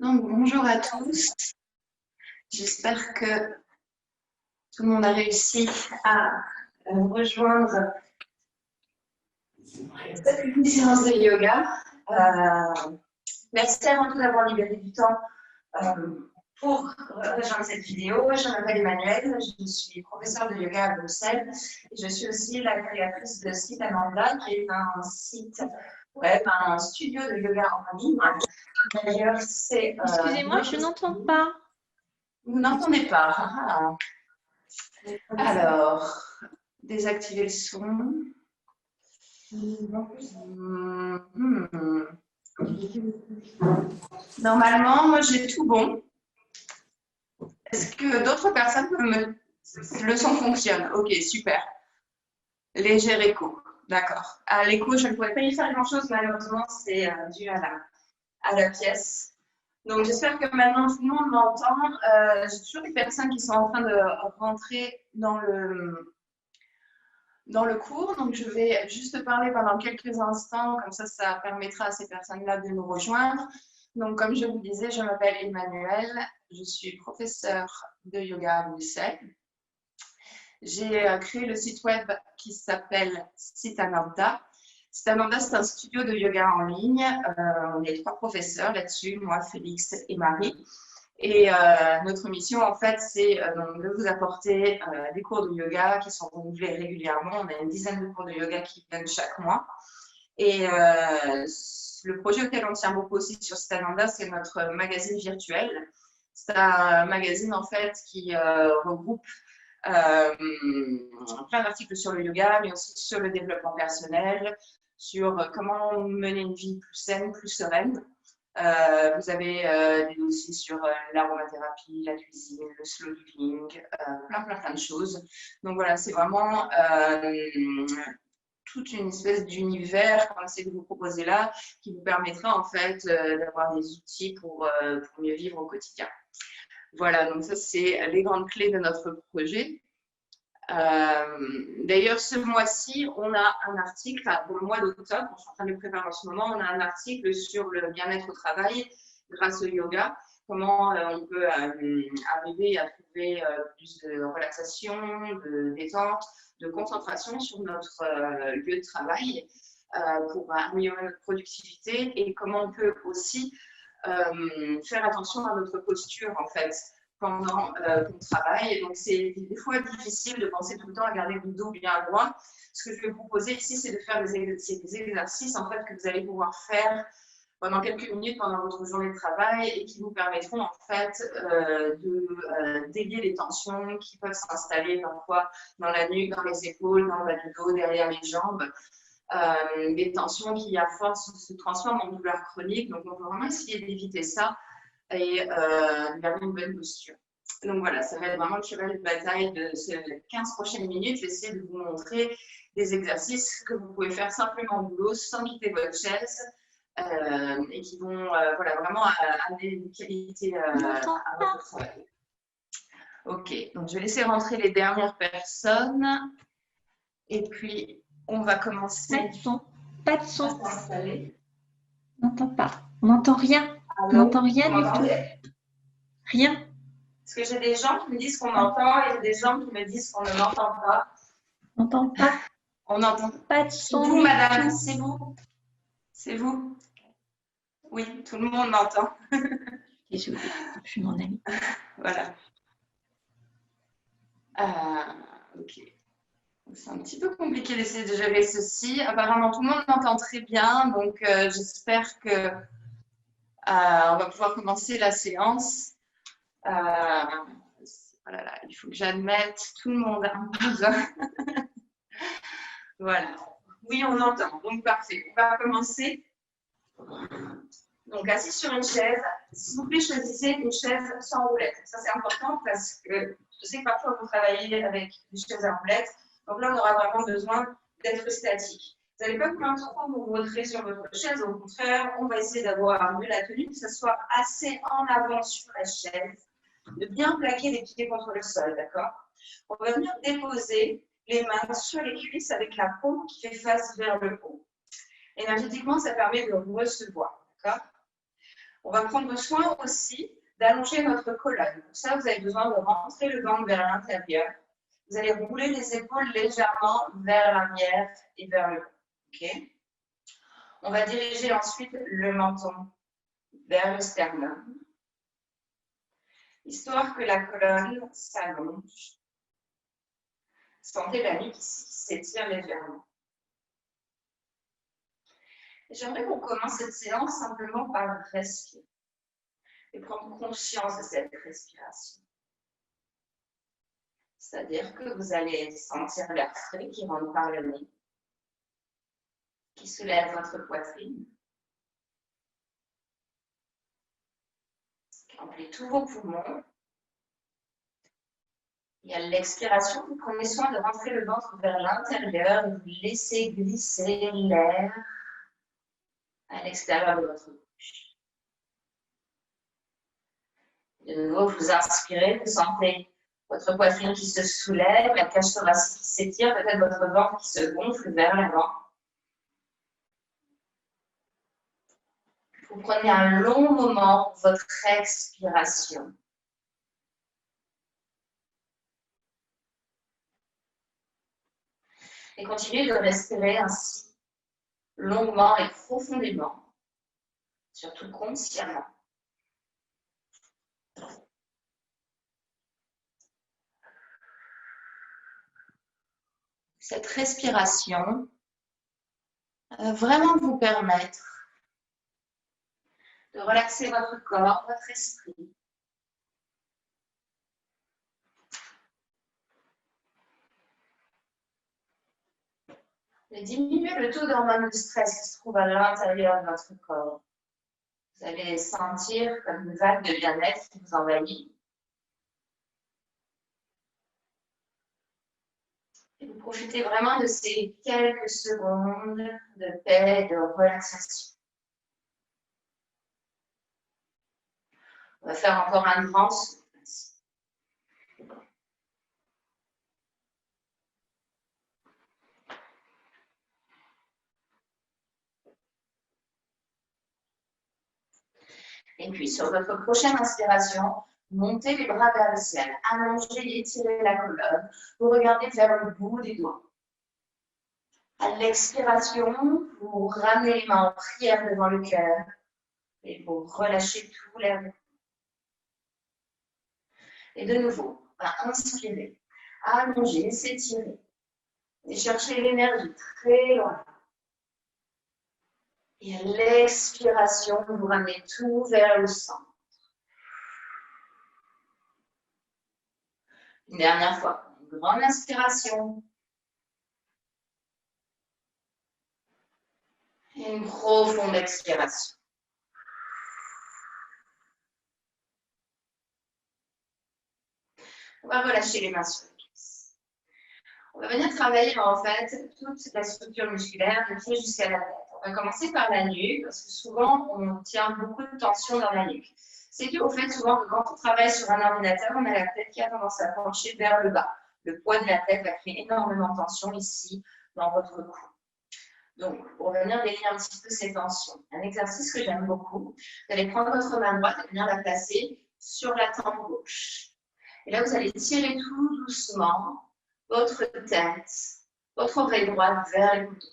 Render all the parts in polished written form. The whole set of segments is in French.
Donc, bonjour à tous. J'espère que tout le monde a réussi à rejoindre cette séance de yoga. Merci avant tout d'avoir libéré du temps pour rejoindre cette vidéo. Je m'appelle Emmanuelle, je suis professeure de yoga à Bruxelles et je suis aussi la créatrice de Sitananda, qui est un site web, un studio de yoga en ligne. D'ailleurs, c'est. Excusez-moi, je n'entends pas. Vous n'entendez pas. Alors, désactiver le son. Normalement, moi j'ai tout bon. Est-ce que d'autres personnes peuvent me. Le son fonctionne. Ok, super. Léger écho. D'accord. À l'écho, je ne pourrais pas y faire grand-chose, malheureusement, c'est dû à la pièce. Donc, j'espère que maintenant tout le monde m'entend. J'ai toujours des personnes qui sont en train de rentrer dans le cours. Donc, je vais juste parler pendant quelques instants. Comme ça permettra à ces personnes-là de nous rejoindre. Donc, comme je vous disais, je m'appelle Emmanuelle. Je suis professeure de yoga à Bruxelles. J'ai créé le site web qui s'appelle Sitananda. Sitananda, c'est un studio de yoga en ligne. On est 3 professeurs là-dessus, moi, Félix et Marie. Et notre mission, en fait, c'est de vous apporter des cours de yoga qui sont renouvelés régulièrement. On a une dizaine de cours de yoga qui viennent chaque mois. Et le projet auquel on tient beaucoup aussi sur Sitananda, c'est notre magazine virtuel. C'est un magazine, en fait, qui regroupe plein d'articles sur le yoga, mais aussi sur le développement personnel, sur comment mener une vie plus saine, plus sereine. Vous avez des dossiers sur l'aromathérapie, la cuisine, le slow living, plein de choses. Donc voilà, c'est vraiment toute une espèce d'univers qu'on essaie de vous proposer là, qui vous permettra en fait d'avoir des outils pour mieux vivre au quotidien. Voilà, donc ça c'est les grandes clés de notre projet. D'ailleurs, ce mois-ci, on a un article, pour le mois d'octobre, je suis en train de le préparer en ce moment, on a un article sur le bien-être au travail grâce au yoga, comment on peut arriver à trouver plus de relaxation, de détente, de concentration sur notre lieu de travail pour améliorer notre productivité et comment on peut aussi faire attention à notre posture en fait pendant qu'on travaille. Donc, c'est des fois difficile de penser tout le temps à garder le dos bien droit. Ce que je vais vous proposer ici, c'est de faire des exercices en fait, que vous allez pouvoir faire pendant quelques minutes pendant votre journée de travail et qui vous permettront en fait de délier les tensions qui peuvent s'installer parfois dans la nuque, dans les épaules, dans le bas du dos, derrière les jambes. Des tensions qui à force se transforment en douleur chronique. Donc, on peut vraiment essayer d'éviter ça et garder une bonne posture. Donc voilà, ça va être vraiment le cheval de bataille de ces 15 prochaines minutes. Je vais essayer de vous montrer des exercices que vous pouvez faire simplement au boulot sans quitter votre chaise et qui vont voilà, vraiment amener une qualité à votre travail. Ok, donc je vais laisser rentrer les dernières personnes et puis on va commencer. Pas de son. Pas de son. On n'entend pas. On n'entend rien. On n'entend rien du tout. Rien. Parce que j'ai des gens qui me disent qu'on entend et des gens qui me disent qu'on ne m'entend pas. On n'entend pas. On n'entend pas de son. Vous, madame, c'est vous? C'est vous? Oui, tout le monde m'entend. Désolée, je suis mon amie. Voilà. Ok. C'est un petit peu compliqué d'essayer de gérer ceci. Apparemment, tout le monde m'entend très bien, donc j'espère que on va pouvoir commencer la séance. Voilà, là, il faut que j'admette tout le monde un peu. Voilà. Oui, on entend. Donc, parfait. On va commencer. Donc, assis sur une chaise. S'il vous plaît, choisissez une chaise sans roulette. Ça, c'est important parce que je sais que parfois, vous travaillez avec des chaises à roulette. Donc là, on aura vraiment besoin d'être statique. Vous n'allez pas vouloir trop vous redresser sur votre chaise. Au contraire, on va essayer d'avoir de la tenue, que ce soit assez en avant sur la chaise, de bien plaquer les pieds contre le sol, d'accord? On va venir déposer les mains sur les cuisses avec la paume qui fait face vers le haut. Énergétiquement, ça permet de recevoir, d'accord? On va prendre soin aussi d'allonger notre colonne. Pour ça, vous avez besoin de rentrer le ventre vers l'intérieur. Vous allez rouler les épaules légèrement vers l'arrière et vers le haut. Okay. On va diriger ensuite le menton vers le sternum, histoire que la colonne s'allonge. Sentez la nuque ici qui s'étire légèrement. J'aimerais qu'on commence cette séance simplement par respirer et prendre conscience de cette respiration. C'est-à-dire que vous allez sentir l'air frais qui rentre par le nez, qui soulève votre poitrine, qui remplit tous vos poumons. Et à l'expiration, vous prenez soin de rentrer le ventre vers l'intérieur et vous laissez glisser l'air à l'extérieur de votre bouche. De nouveau, vous inspirez, vous sentez votre poitrine qui se soulève, la cage thoracique qui s'étire, peut-être votre ventre qui se gonfle vers l'avant. Vous prenez un long moment pour votre expiration. Et continuez de respirer ainsi, longuement et profondément, surtout consciemment. Cette respiration va vraiment vous permettre de relaxer votre corps, votre esprit. De diminuer le taux d'hormones de stress qui se trouve à l'intérieur de votre corps. Vous allez sentir comme une vague de bien-être qui vous envahit. Et vous profitez vraiment de ces quelques secondes de paix et de relaxation. On va faire encore un grand souffle. Et puis, sur votre prochaine inspiration, montez les bras vers le ciel, allongez et étirez la colonne. Vous regardez vers le bout des doigts. À l'expiration, vous ramenez les mains en prière devant le cœur et vous relâchez tout l'air. Et de nouveau, on va inspirer, allonger, s'étirer et chercher l'énergie très loin. Et à l'expiration, vous ramenez tout vers le centre. Une dernière fois, une grande inspiration. Et une profonde expiration. On va relâcher les mains sur les cuisses. On va venir travailler en fait toute la structure musculaire du pied jusqu'à la tête. On va commencer par la nuque parce que souvent on tient beaucoup de tension dans la nuque. C'est dû au fait souvent que quand on travaille sur un ordinateur, on a la tête qui a tendance à pencher vers le bas. Le poids de la tête va créer énormément de tension ici dans votre cou. Donc, pour venir délier un petit peu ces tensions, un exercice que j'aime beaucoup, vous allez prendre votre main droite et venir la placer sur la tempe gauche. Et là, vous allez tirer tout doucement votre tête, votre oreille droite vers le couteau.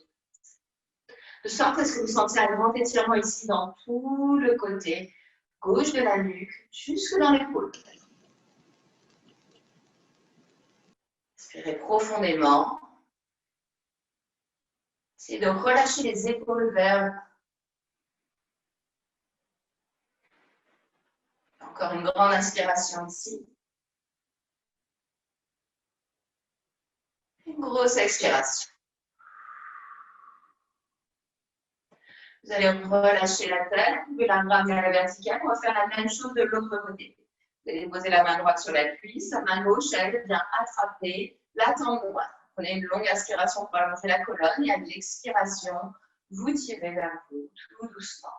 De sorte à ce que vous sentiez un grand étirement ici dans tout le côté gauche de la nuque, jusque dans l'épaule. Inspirez profondément. Essayez de relâcher les épaules vers. Encore une grande inspiration ici. Une grosse expiration. Vous allez relâcher la tête, vous pouvez la ramener à la verticale. On va faire la même chose de l'autre côté. Vous allez poser la main droite sur la cuisse, la main gauche, elle vient attraper la tempe droite. Prenez une longue inspiration pour allonger la colonne et à l'expiration, vous tirez vers vous tout doucement.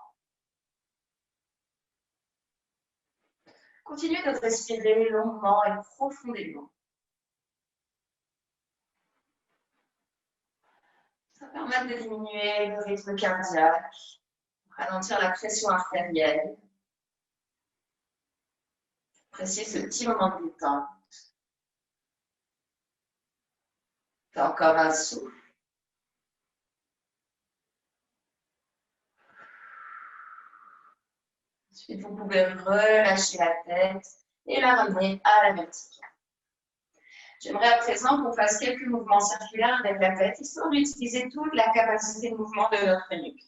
Continuez de respirer longuement et profondément. Ça permet de diminuer le rythme cardiaque, ralentir la pression artérielle, Appréciez ce petit moment de détente. Encore un souffle. Ensuite, vous pouvez relâcher la tête et la ramener à la verticale. J'aimerais à présent qu'on fasse quelques mouvements circulaires avec la tête, histoire d'utiliser toute la capacité de mouvement de notre nuque.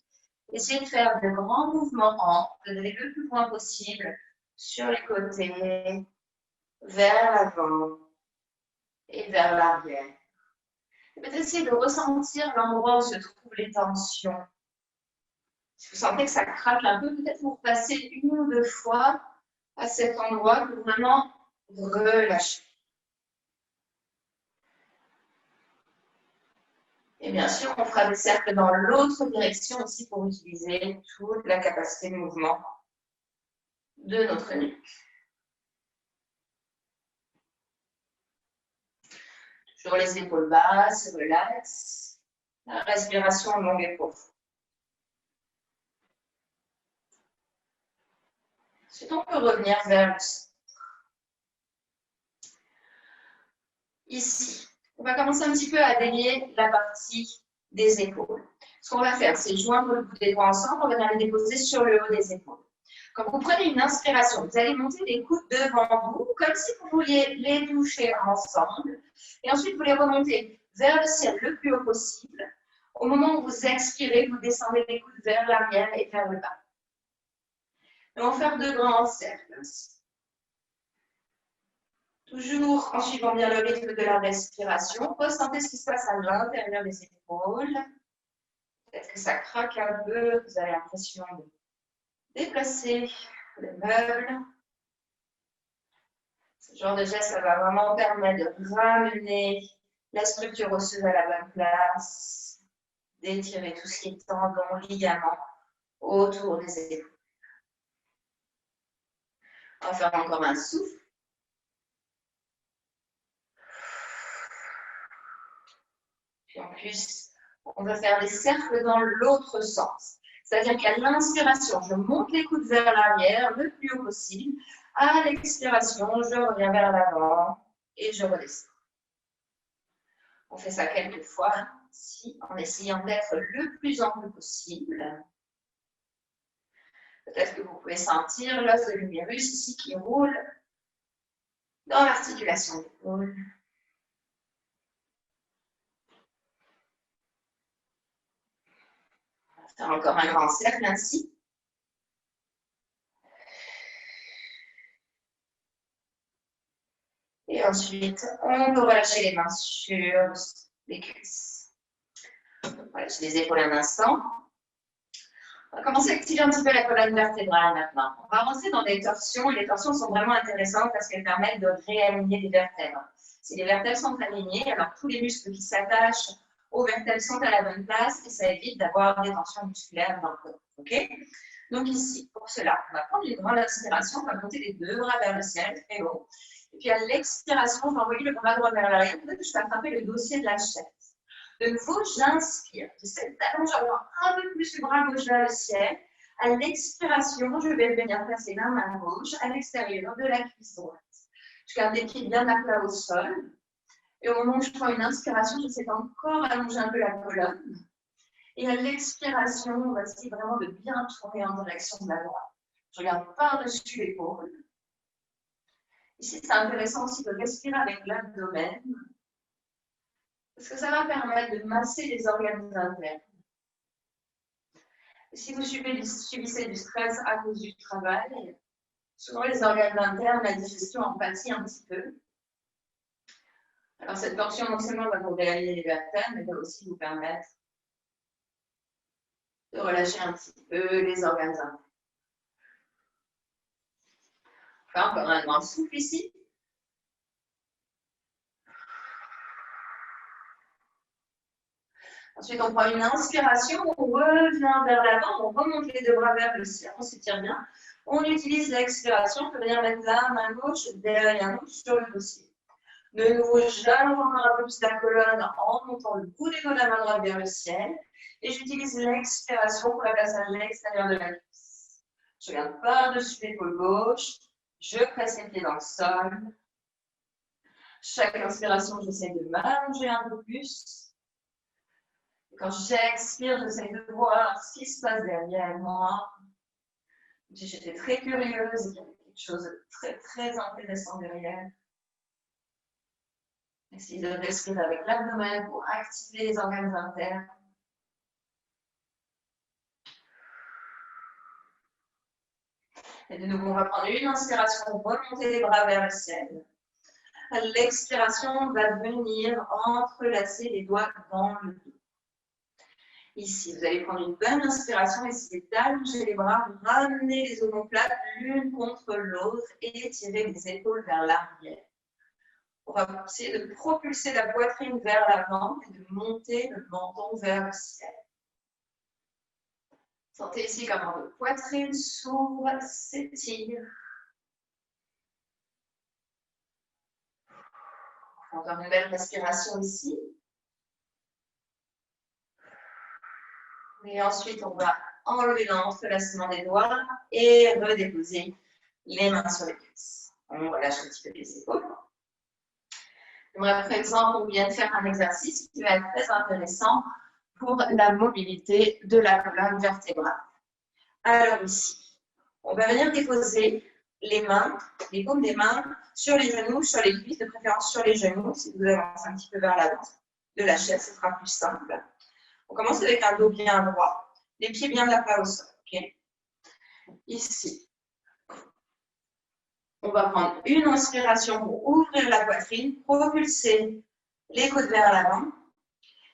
Essayez de faire de grands mouvements d'aller le plus loin possible sur les côtés, vers l'avant et vers l'arrière. Peut-être essayer de ressentir l'endroit où se trouvent les tensions. Si vous sentez que ça craque un peu, peut-être vous repassez 1 ou 2 fois à cet endroit pour vraiment relâcher. Et bien sûr, on fera des cercles dans l'autre direction aussi pour utiliser toute la capacité de mouvement de notre nuque. Toujours les épaules basses, relax. La respiration longue et profonde. Ensuite, on peut revenir vers le centre. Ici, on va commencer un petit peu à délier la partie des épaules. Ce qu'on va faire, c'est joindre le bout des doigts ensemble, on va venir les déposer sur le haut des épaules. Quand vous prenez une inspiration, vous allez monter les coudes devant vous, comme si vous vouliez les toucher ensemble. Et ensuite, vous les remontez vers le ciel le plus haut possible. Au moment où vous expirez, vous descendez les coudes vers l'arrière et vers le bas. Et on va faire 2 grands cercles ainsi. Toujours en suivant bien le rythme de la respiration, ressentez ce qui se passe à l'intérieur des épaules. Peut-être que ça craque un peu, vous avez l'impression de déplacer le meuble. Ce genre de geste, ça va vraiment permettre de ramener la structure osseuse à la bonne place, d'étirer tout ce qui est tendon, ligament autour des épaules. On va faire encore un souffle. Puis en plus, on va faire des cercles dans l'autre sens. C'est-à-dire qu'à l'inspiration, je monte les coudes vers l'arrière le plus haut possible. À l'expiration, je reviens vers l'avant et je redescends. On fait ça quelques fois ici, en essayant d'être le plus ample possible. Peut-être que vous pouvez sentir l'os de l'humérus ici qui roule dans l'articulation de l'épaule. On va faire encore un grand cercle ainsi. Et ensuite, on peut relâcher les mains sur les cuisses. Relâcher les épaules un instant. On va commencer à activer un petit peu la colonne vertébrale maintenant. On va avancer dans des torsions. Et les torsions sont vraiment intéressantes parce qu'elles permettent de réaligner les vertèbres. Si les vertèbres sont alignées, alors tous les muscles qui s'attachent aux vertèbres sont à la bonne place et ça évite d'avoir des tensions musculaires dans le corps. Okay? Donc ici, pour cela, on va prendre une grande inspiration, on va monter les 2 bras vers le ciel, très haut. Et puis à l'expiration, on va envoyer le bras droit vers l'arrière. Peut-être que je vais attraper le dossier de la chaise. De nouveau, j'inspire. J'essaie d'allonger un peu plus le bras gauche vers le ciel. À l'expiration, je vais venir placer la main gauche à l'extérieur de la cuisse droite. Je garde les pieds bien à plat au sol. Et au moment où je prends une inspiration, j'essaie encore d'allonger un peu la colonne. Et à l'expiration, on va essayer vraiment de bien tourner en direction de la droite. Je regarde par-dessus l'épaule. Ici, c'est intéressant aussi de respirer avec l'abdomen, parce que ça va permettre de masser les organes internes. Et si vous subissez du stress à cause du travail, souvent les organes internes, la digestion en pâtit un petit peu. Alors cette torsion, non seulement va vous réaligner les vertèbres, mais va aussi vous permettre de relâcher un petit peu les organes internes. Enfin, encore un grand souffle ici. Ensuite, on prend une inspiration, on revient vers l'avant, on remonte les 2 bras vers le ciel, on s'étire bien. On utilise l'expiration pour venir mettre la main gauche derrière nous sur le dossier. De nouveau, j'allonge encore un peu plus la colonne en montant le bout des doigts de la main droite vers le ciel. Et j'utilise l'expiration pour la placer à l'extérieur de la cuisse. Je regarde par-dessus l'épaule gauche, Je presse les pieds dans le sol. Chaque inspiration, j'essaie de m'allonger un peu plus. Quand j'expire, j'essaie de voir ce qui se passe derrière moi. J'étais très curieuse, il y avait quelque chose de très, très intéressant derrière. Essayez de respirer avec l'abdomen pour activer les organes internes. Et de nouveau, on va prendre une inspiration, remonter les bras vers le ciel. L'expiration, on va venir entrelacer les doigts dans le dos. Ici, vous allez prendre une bonne inspiration, essayez d'allonger les bras, ramener les omoplates l'une contre l'autre et tirer les épaules vers l'arrière. On va essayer de propulser la poitrine vers l'avant et de monter le menton vers le ciel. Sentez ici comment votre poitrine s'ouvre, s'étire. Encore une belle respiration ici. Et ensuite, on va enlever l'entrelacement des doigts et redéposer les mains sur les cuisses. On relâche un petit peu les épaules. J'aimerais à présent qu'on vienne faire un exercice qui va être très intéressant pour la mobilité de la colonne vertébrale. Alors ici, on va venir déposer les mains, les paumes des mains sur les genoux, sur les cuisses, de préférence sur les genoux, si vous avancez un petit peu vers l'avant de la chaise, ce sera plus simple. On commence avec un dos bien droit, les pieds bien de la plat au sol. Okay. Ici, on va prendre une inspiration pour ouvrir la poitrine, propulser les côtes vers l'avant.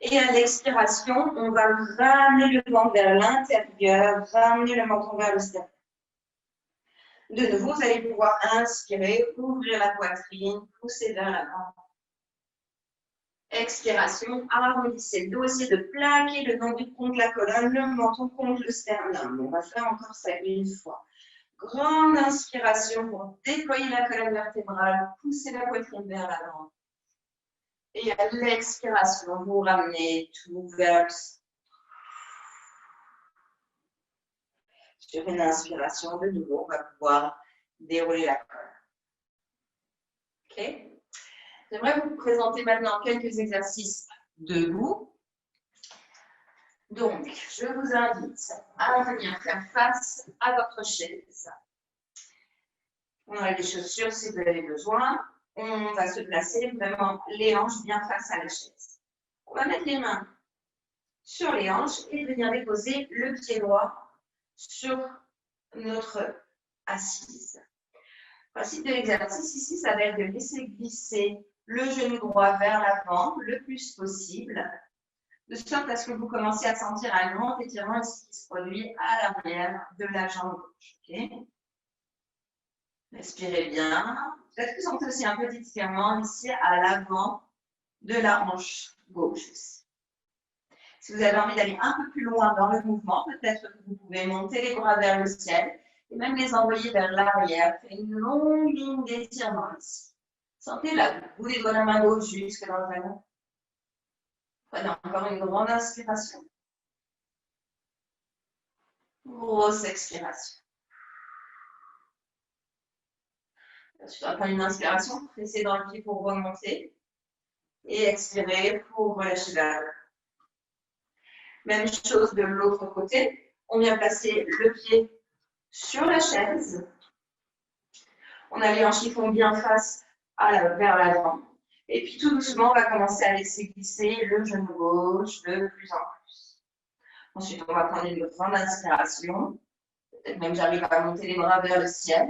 Et à l'expiration, on va ramener le ventre vers l'intérieur, ramener le menton vers le sternum. De nouveau, vous allez pouvoir inspirer, ouvrir la poitrine, pousser vers l'avant. Expiration, arrondissez le dos, essayez de plaquer le nombril contre la colonne, le menton contre le sternum. On va faire encore ça une fois. Grande inspiration pour déployer la colonne vertébrale, pousser la poitrine vers l'avant. Et à l'expiration, vous ramenez tout vers le centre. Sur une inspiration, de nouveau, on va pouvoir dérouler la colonne. OK? J'aimerais vous présenter maintenant quelques exercices debout. Donc, je vous invite à venir faire face à votre chaise. On a les chaussures si vous avez besoin. On va se placer vraiment les hanches bien face à la chaise. On va mettre les mains sur les hanches et venir déposer le pied droit sur notre assise. Le principe de l'exercice ici, ça va être de laisser glisser le genou droit vers l'avant le plus possible, de sorte à ce que vous commenciez à sentir un grand étirement ici qui se produit à l'arrière de la jambe gauche. Okay. Respirez bien. Peut-être que vous sentez aussi un petit étirement ici à l'avant de la hanche gauche. Si vous avez envie d'aller un peu plus loin dans le mouvement, peut-être que vous pouvez monter les bras vers le ciel et même les envoyer vers l'arrière. Faites une longue ligne d'étirement ici. Sentez la bout des doigts de la main gauche jusque dans le talon. Prenez encore une grande inspiration. Grosse expiration. Ensuite, on va prendre une inspiration, presser dans le pied pour remonter. Et expirer pour relâcher la main. Même chose de l'autre côté. On vient placer le pied sur la chaise. On a les hanches qui font bien face vers l'avant. Et puis tout doucement, on va commencer à laisser glisser le genou gauche de plus en plus. Ensuite, on va prendre une grande inspiration. Peut-être même j'arrive à monter les bras vers le ciel.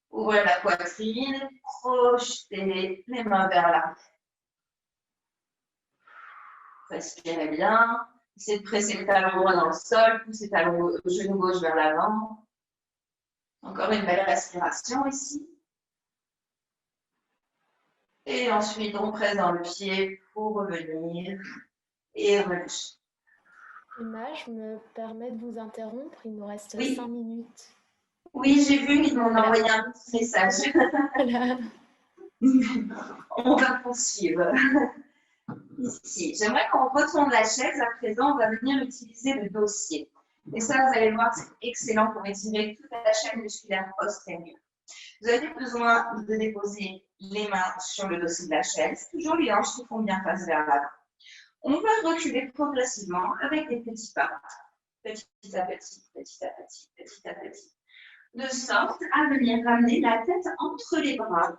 Ouvrir la poitrine, projeter les mains vers l'arrière. Respirez bien. Essayez de presser le talon droit dans le sol, pousser le genou gauche vers l'avant. Encore une belle respiration ici. Et ensuite, on presse dans le pied pour revenir et relâcher. Emma, je me permets de vous interrompre. Il nous reste 5 minutes. Oui, j'ai vu, ils m'ont envoyé un petit message. Voilà. On va poursuivre. Ici, j'aimerais qu'on retourne la chaise. À présent, on va venir utiliser le dossier. Et ça, vous allez voir, c'est excellent pour étirer toute la chaîne musculaire postérieure. Vous avez besoin de déposer les mains sur le dossier de la chaise, toujours les hanches qui font bien face vers l'avant. On va reculer progressivement avec des petits pas, petit à petit, petit à petit, petit à petit, de sorte à venir ramener la tête entre les bras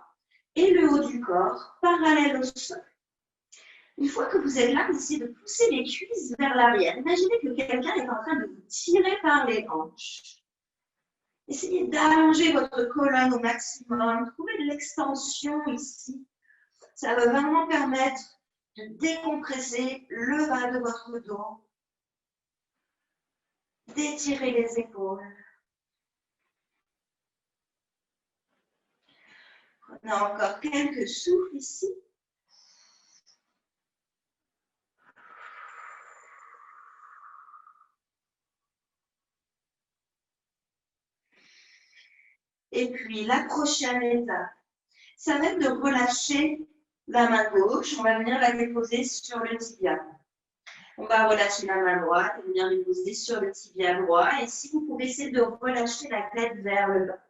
et le haut du corps parallèle au sol. Une fois que vous êtes là, vous essayez de pousser les cuisses vers l'arrière. Imaginez que quelqu'un est en train de vous tirer par les hanches. Essayez d'allonger votre colonne au maximum. Trouvez de l'extension ici. Ça va vraiment permettre de décompresser le bas de votre dos. D'étirer les épaules. Prenez encore quelques souffles ici. Et puis, la prochaine étape, ça va être de relâcher la main gauche. On va venir la déposer sur le tibia. On va relâcher la main droite et venir la déposer sur le tibia droit. Et si vous pouvez essayer de relâcher la tête vers le bas.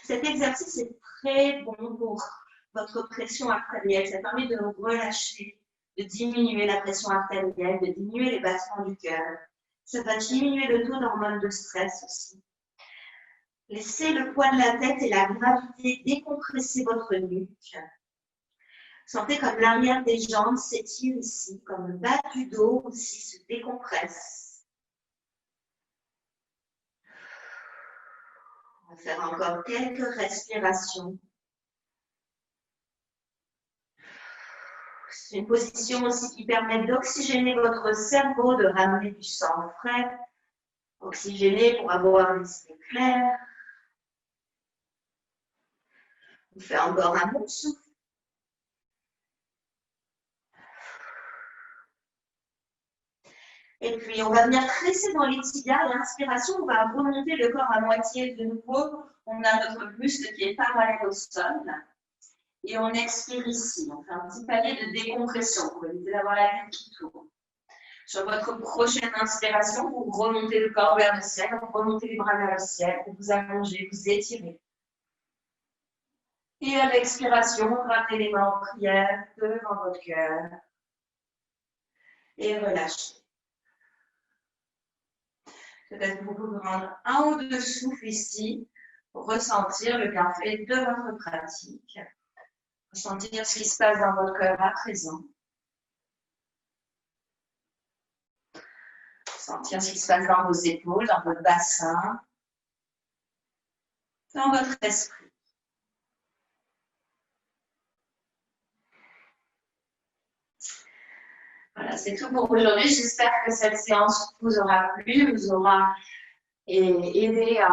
Cet exercice est très bon pour votre pression artérielle. Ça permet de relâcher, de diminuer la pression artérielle, de diminuer les battements du cœur. Ça va diminuer le taux d'hormones de stress aussi. Laissez le poids de la tête et la gravité décompresser votre nuque. Sentez comme l'arrière des jambes s'étire ici, comme le bas du dos aussi se décompresse. On va faire encore quelques respirations. C'est une position aussi qui permet d'oxygéner votre cerveau, de ramener du sang frais, oxygéné pour avoir une idée claire. On fait encore un bon souffle. Et puis, on va venir presser dans les tibias. À l'inspiration, on va remonter le corps à moitié de nouveau. On a notre buste qui est parallèle au sol. Et on expire ici. On fait un petit palier de décompression pour éviter d'avoir la tête qui tourne. Sur votre prochaine inspiration, vous remontez le corps vers le ciel, vous remontez les bras vers le ciel, vous vous allongez, vous étirez. Et à l'expiration, ramenez les mains en prière devant votre cœur. Et relâchez. Peut-être que vous pouvez prendre un ou deux souffles ici pour ressentir le bienfait de votre pratique. Ressentir ce qui se passe dans votre cœur à présent. Sentir ce qui se passe dans vos épaules, dans votre bassin, dans votre esprit. Voilà, c'est tout pour aujourd'hui. J'espère que cette séance vous aura plu, vous aura aidé à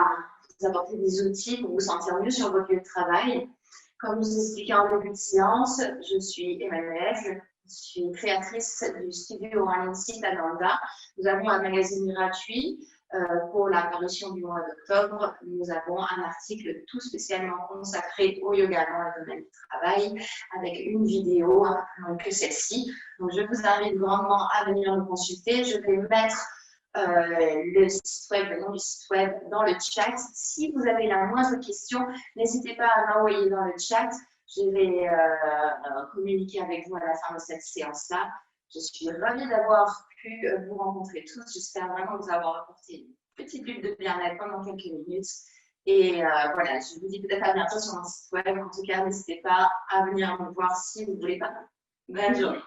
vous apporter des outils pour vous sentir mieux sur votre lieu de travail. Comme je vous expliquais en début de séance, je suis Emmanuelle, je suis créatrice du studio en ligne site Ananda. Nous avons un magazine gratuit pour la parution du mois d'octobre. Nous avons un article tout spécialement consacré au yoga dans le domaine du travail avec une vidéo un peu plus longue que celle-ci. Donc, je vous invite grandement à venir le consulter. Je vais mettre le site web, le nom du site web dans le chat. Si vous avez la moindre question, n'hésitez pas à m'envoyer dans le chat. Je vais communiquer avec vous à la fin de cette séance-là. Je suis ravie d'avoir pu vous rencontrer tous. J'espère vraiment vous avoir apporté une petite bulle de bien-être pendant quelques minutes. Et voilà, je vous dis peut-être à bientôt sur mon site web. En tout cas, n'hésitez pas à venir me voir si vous voulez pas. Bonne journée.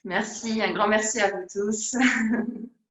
Merci, un grand merci à vous tous.